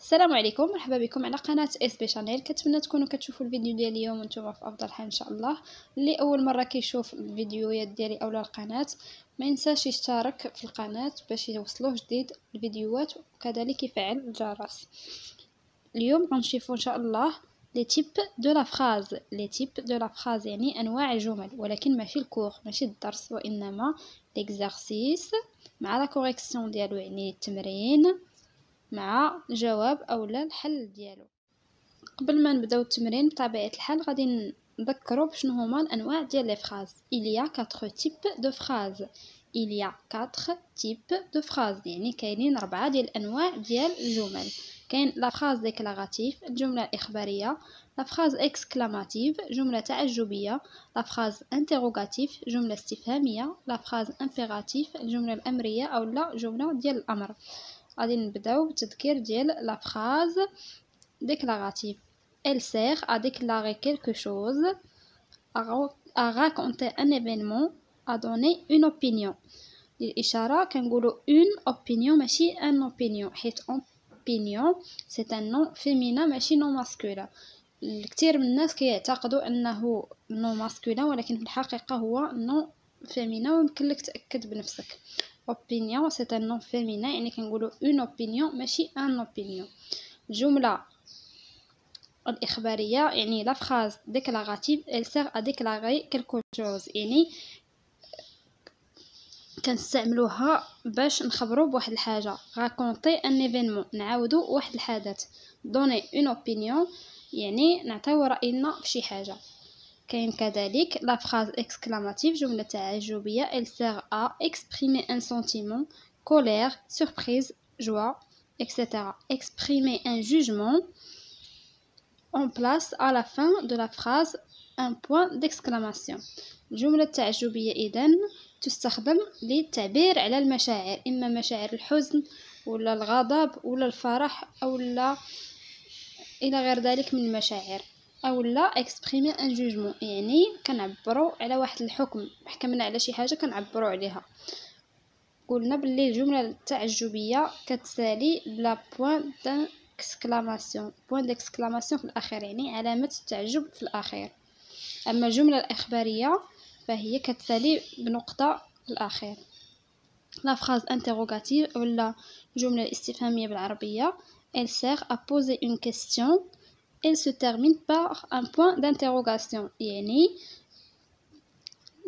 السلام عليكم، مرحبا بكم على قناه اس بي شانيل. كنتمنى تكونوا كتشوفوا الفيديو ديال اليوم وانتم في افضل حال ان شاء الله. اللي اول مره كيشوف الفيديوهات ديالي اولا القناه ما ينساش يشترك في القناه باش يوصلوه جديد الفيديوهات، وكذلك يفعل الجرس. اليوم غنشوفوا ان شاء الله لي تيب دو لا فراز. لي تيب دو لا فراز يعني انواع الجمل، ولكن ماشي الكور، ماشي الدرس، وانما ليكزارسيس مع لا كوريكسيون ديالو، يعني التمرين مع الجواب اولا الحل ديالو. قبل ما نبداو التمرين بطبيعه الحال غادي نذكروا بشنو هما الانواع ديال لي فراز. il y a 4 types de phrases. il y a 4 types de phrases يعني كاينين 4 ديال الانواع ديال الجمل. كاين لا فراز ديكلاراتيف، الجمله الاخباريه، لا فراز اكسكلاماتيف، جمله تعجبيه، لا فراز انتروغاتيف، جمله استفهاميه، لا فراز امبيراتيف، الجمله الامريه اولا جمله ديال الامر. غادي نبداو بالتذكير ديال لا فراز déclarative. Elle sert à déclarer quelque chose, à raconter un événement, à donner une opinion. للإشارة كنقولوا une opinion ماشي un opinion، حيت opinion c'est un nom féminin ماشي nom masculin. الكثير من الناس كيعتقدوا انه nom masculin، ولكن في الحقيقة هو nom féminin، ويمكن لك تأكد بنفسك. opinion c'est un nom féminin يعني كنقولوا une opinion ماشي un opinion. الجملة الإخبارية يعني la phrase déclarative elle sert à déclarer quelque chose، يعني كنستعملوها باش نخبروا بواحد الحاجة. raconter un événement نعاودوا واحد الحدث. donner une opinion يعني نعطيو رأينا في شي حاجة. كاين كذلك la phrase exclamative جملة تعجبية elle sert à exprimer un sentiment، colère، surprise، joie، etc. exprimer un jugement. on place à la fin de la phrase un point d'exclamation. الجملة التعجبية إذن تستخدم للتعبير على المشاعر، إما مشاعر الحزن ولا الغضب ولا الفرح أولا إلى غير ذلك من المشاعر. أولا exprimer un jugement يعني كنعبروا على واحد الحكم، حكمنا على شي حاجة كنعبروا عليها. قلنا باللي الجملة التعجبية كتسالي بلا بوين داكسكلاماسيون، بوين داكسكلاماسيون في الأخير يعني علامة التعجب في الأخير. أما الجملة الإخبارية فهي كتسالي بنقطة في الأخير. لا فراز انتروغاتيف ولا الجملة الاستفهامية بالعربية elle sert à poser une question. elle se termine par un point d'interrogation يعني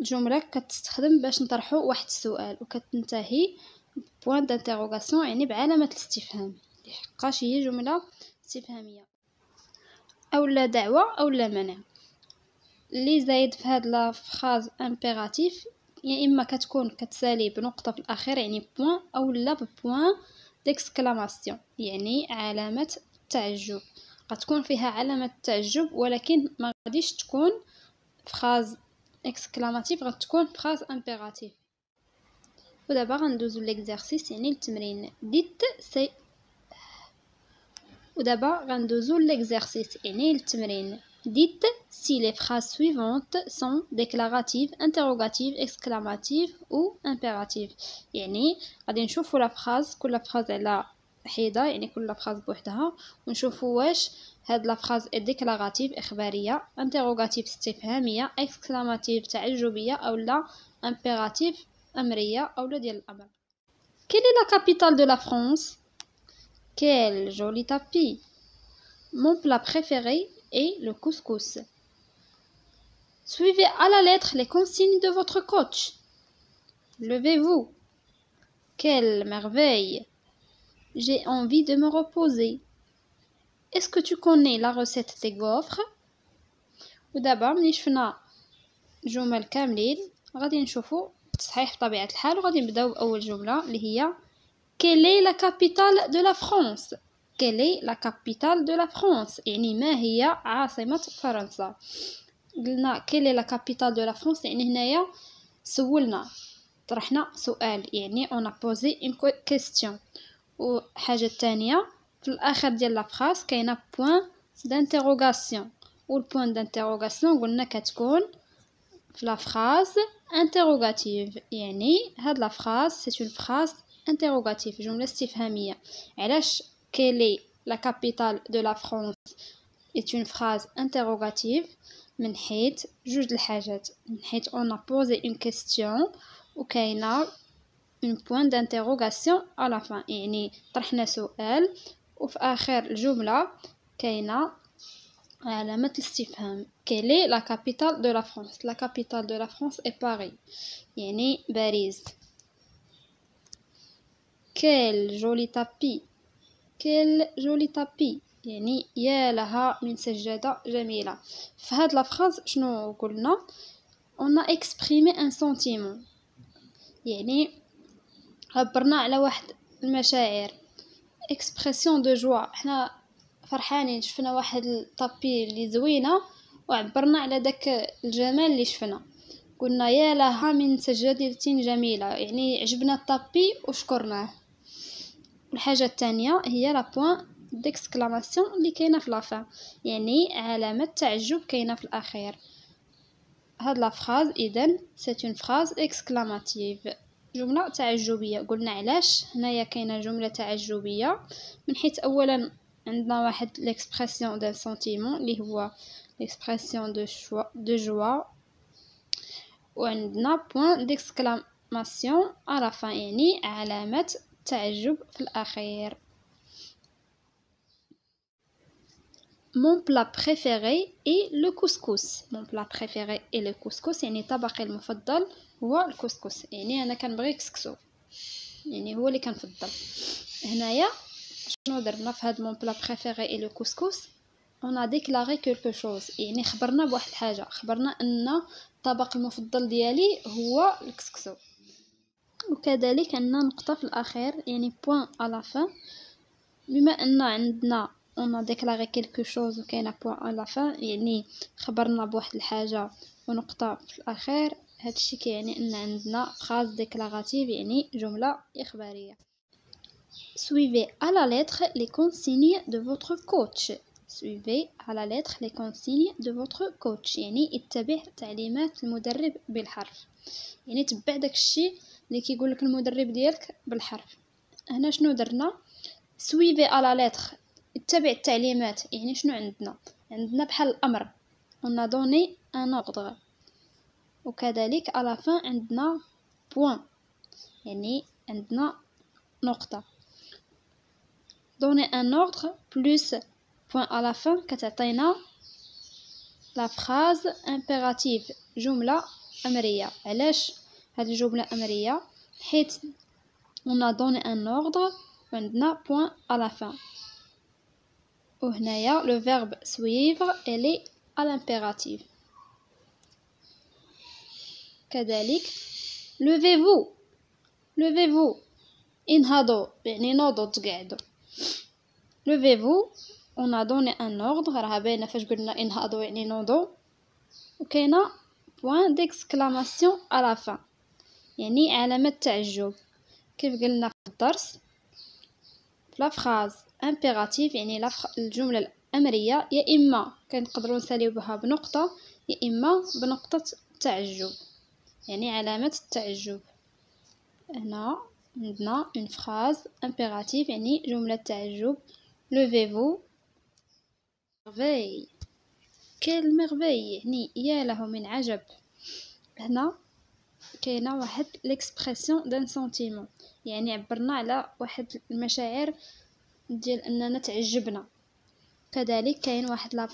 الجملة كتستخدم باش نطرحوا واحد السؤال وكتنتهي بوين دانتيروغاسيون يعني بعلامة الاستفهام، لحقاش هي جملة استفهامية اولا دعوة اولا منع. اللي زايد في هاد لا فراز امبيراتيف يا اما كتكون كتسالي بنقطة في الاخير يعني بوين اولا ببوين ديكسكلاماسيون يعني علامة التعجب. غتكون فيها علامة التعجب ولكن ما غاديش تكون فراز اكسكلاماتيف، غتكون فراز امبيراتيف. ودابا غندوزو ليكزارسيس يعني التمرين. ديت سي ودابا غندوزو ليكزارسيس يعني التمرين. dites si les phrases suivantes sont déclaratives, interrogatives, exclamatives ou impératives. يعني غادي نشوفوا لا فراز، كل فراز على حيدة يعني كل فراز بوحدها، ونشوفوا واش هاد لا فراز ديكلاراتيف اخباريه، انتروغاتيف استفهاميه، اكسكلاماتيف تعجبيه اولا امبيراتيف امريه اولا ديال الامر. Quelle est la capitale de la France? Quel joli tapis. Mon plat préféré est le couscous. Suivez à la lettre les consignes de votre coach. Levez-vous. Quelle merveille. J'ai envie de me reposer. Est-ce que tu connais la recette des gaufres? ودابا ملي شفنا جمل كاملين غادي نشوفوا التصحيح بطبيعة الحال، وغادي نبداو بأول جملة اللي هي Quelle est la capitale de la France? Quelle est la capitale de la France يعني ما هي عاصمة فرنسا. قلنا Quelle est la capitale de la France يعني هنايا سولنا، طرحنا سؤال يعني on a posé une question. وحاجة الثانية في الآخر ديال لا فراس كاينة point d'interrogation، والبوين دانتيروغاسيون قلنا كتكون في لا فراز انتروغاتيف يعني هاد لا فراز سي اون فراز انتروغاتيف جمله استفهاميه. علاش كيلي la capitale de la France est une phrase interrogative من حيث جوج الحاجات. من حيث on a posé une question وكاينه une point d'interrogation à la fin، يعني طرحنا سؤال وفي آخر الجملة كاينة علامة الاستفهام. Quelle est la capitale de la France? La capitale de la France est Paris، يعني باريس. Quel joli tapis. Quel joli tapis، يعني يا لها من سجادة جميلة. في هاد لا فراز شنو قلنا؟ on a exprimé un sentiment، يعني عبرنا على واحد المشاعر. expression de joie، احنا فرحانين شفنا واحد الطابي اللي زوينه وعبرنا على داك الجمال اللي شفنا. قلنا يا لها من سجادة جميلة، يعني عجبنا الطابي وشكرناه. الحاجه الثانيه هي لا بوين ديكسكلاماسيون اللي كاينه في لافان، يعني علامه تعجب كاينه في الاخير. هاد لا فراز اذن سيت اون فراز اكسكلاماتيف، جمله تعجبيه. قلنا علاش هنايا كاينه جمله تعجبيه؟ من حيث اولا عندنا واحد ليكسبرسيون دان سونتيمون اللي هو ليكسبرسيون دو جوا، وعندنا بوين ديكسكلاماسيون على فان، يعني علامه تعجب في الاخير. Mon plat préféré est le couscous. Mon plat préféré est le couscous، يعني طبقي المفضل هو الكسكس، يعني انا كنبغي كسكسو، يعني هو اللي كنفضل. هنايا شنو درنا في هاد مون بلا بريفيري اي لو كوسكوس؟ on a déclaré quelque chose، يعني خبرنا بواحد الحاجه، خبرنا ان الطبق المفضل ديالي هو الكسكسو. وكذلك عندنا نقطه في الاخير، يعني point à la fin. بما ان عندنا on a déclaré quelque chose وكاينه point à la fin، يعني خبرنا بواحد الحاجه ونقطه في الاخير، هادشي كيعني ان عندنا phrase déclarative، يعني جمله اخباريه. Suivez à la lettre les consignes de votre coach. Suivez à la lettre les consignes de votre coach، يعني اتبع تعليمات المدرب بالحرف، يعني تبع داكشي اللي كيقول لك المدرب ديالك بالحرف. هنا شنو درنا؟ Suivez à la lettre، اتبع التعليمات، يعني شنو عندنا بحال الامر on a donné un ordre. وكذلك à la fin عندنا point، يعني عندنا نقطه. donner un ordre plus point à la fin كتعطينا la phrase impérative، جملة أمرية. علاش هاد الجملة أمرية؟ حيت on a donné un ordre وعندنا point à la fin، وهنايا le verbe suivre elle est à l'impératif. كذلك levez-vous، levez-vous انهضوا، يعني نوضوا تقعدوا. levez-vous on a donné un ordre، راه باينه فاش قلنا انهضوا يعني نوضوا، وكاينه point d'exclamation à la fin، يعني علامه تعجب. كيف قلنا في الدرس لا فراز امبيراتيف، يعني الجمله الامريه يا اما كنقدروا نساليو بها بنقطه يا اما بنقطه تعجب، يعني علامه التعجب. هنا عندنا une phrase impérative، يعني جمله تعجب. levez-vous merveille، quelle merveille، يعني يا له من عجب. هنا كاينه واحد l'expression d'un sentiment، يعني عبرنا على واحد المشاعر ديال اننا تعجبنا. كذلك كاين واحد لا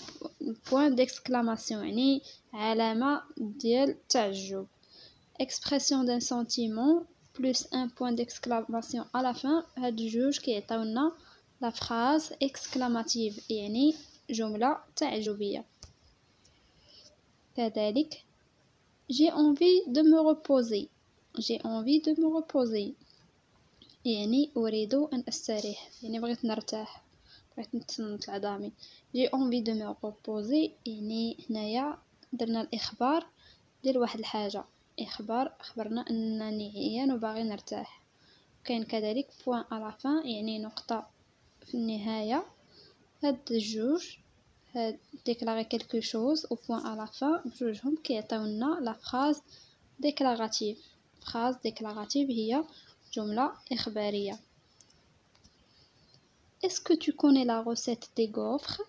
point d'exclamation، يعني علامه ديال التعجب. expression d'un sentiment plus un point d'exclamation à la fin، هاد جوج كيعطيونا la phrase exclamative، يعني جمله تعجبيه. كذلك j'ai envie de me reposer، j'ai envie de me reposer، يعني أريد أن أستريح، يعني بغيت نرتاح، بغيت نتسنط عظامي. j'ai envie de me reposer، يعني هنايا درنا الإخبار ديال واحد الحاجة، أخبرنا أنني عيان وباغي نرتاح. كاين كذلك point à la fin، يعني نقطة في النهاية. هاد الجوج هاد déclarer quelque chose و point à la fin بجوجهم كيعطيونا la phrase déclarative. phrase déclarative هي جملة إخبارية. est-ce que tu connais la recette des gaufres.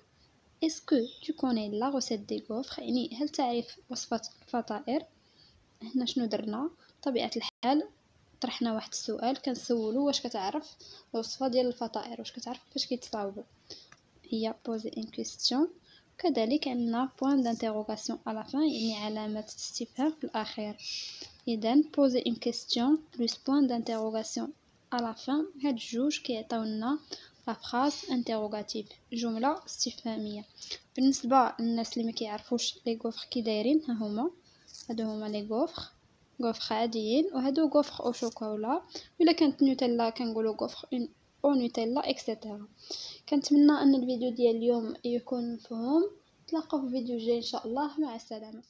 est-ce que tu connais la recette des gaufres، يعني هل تعرف وصفة الفطائر. هنا شنو درنا؟ بطبيعة الحال طرحنا واحد السؤال كنسولو واش كتعرف الوصفة ديال الفطائر، واش كتعرف كيفاش كيتصاوبوا، هي poser une question. كذلك عندنا point d'interrogation à la fin، يعني علامة استفهام في الأخير. إذن poser une question plus point d'interrogation à la fin، هاد الجوج كيعطيونا la phrase interrogative، جملة استفهامية. بالنسبة للناس اللي ما كيعرفوش لي غوفر كي دايرين، ها هما هادو هما لي غوفر عاديين، وهادو غوفر او شوكولا، ولا كانت نوتيلا كنقولوا غوفر او نوتيلا اكسيتيرا. كنتمنى ان الفيديو ديال اليوم يكون مفهوم. نتلاقاو في فيديو جاي ان شاء الله، مع السلامه.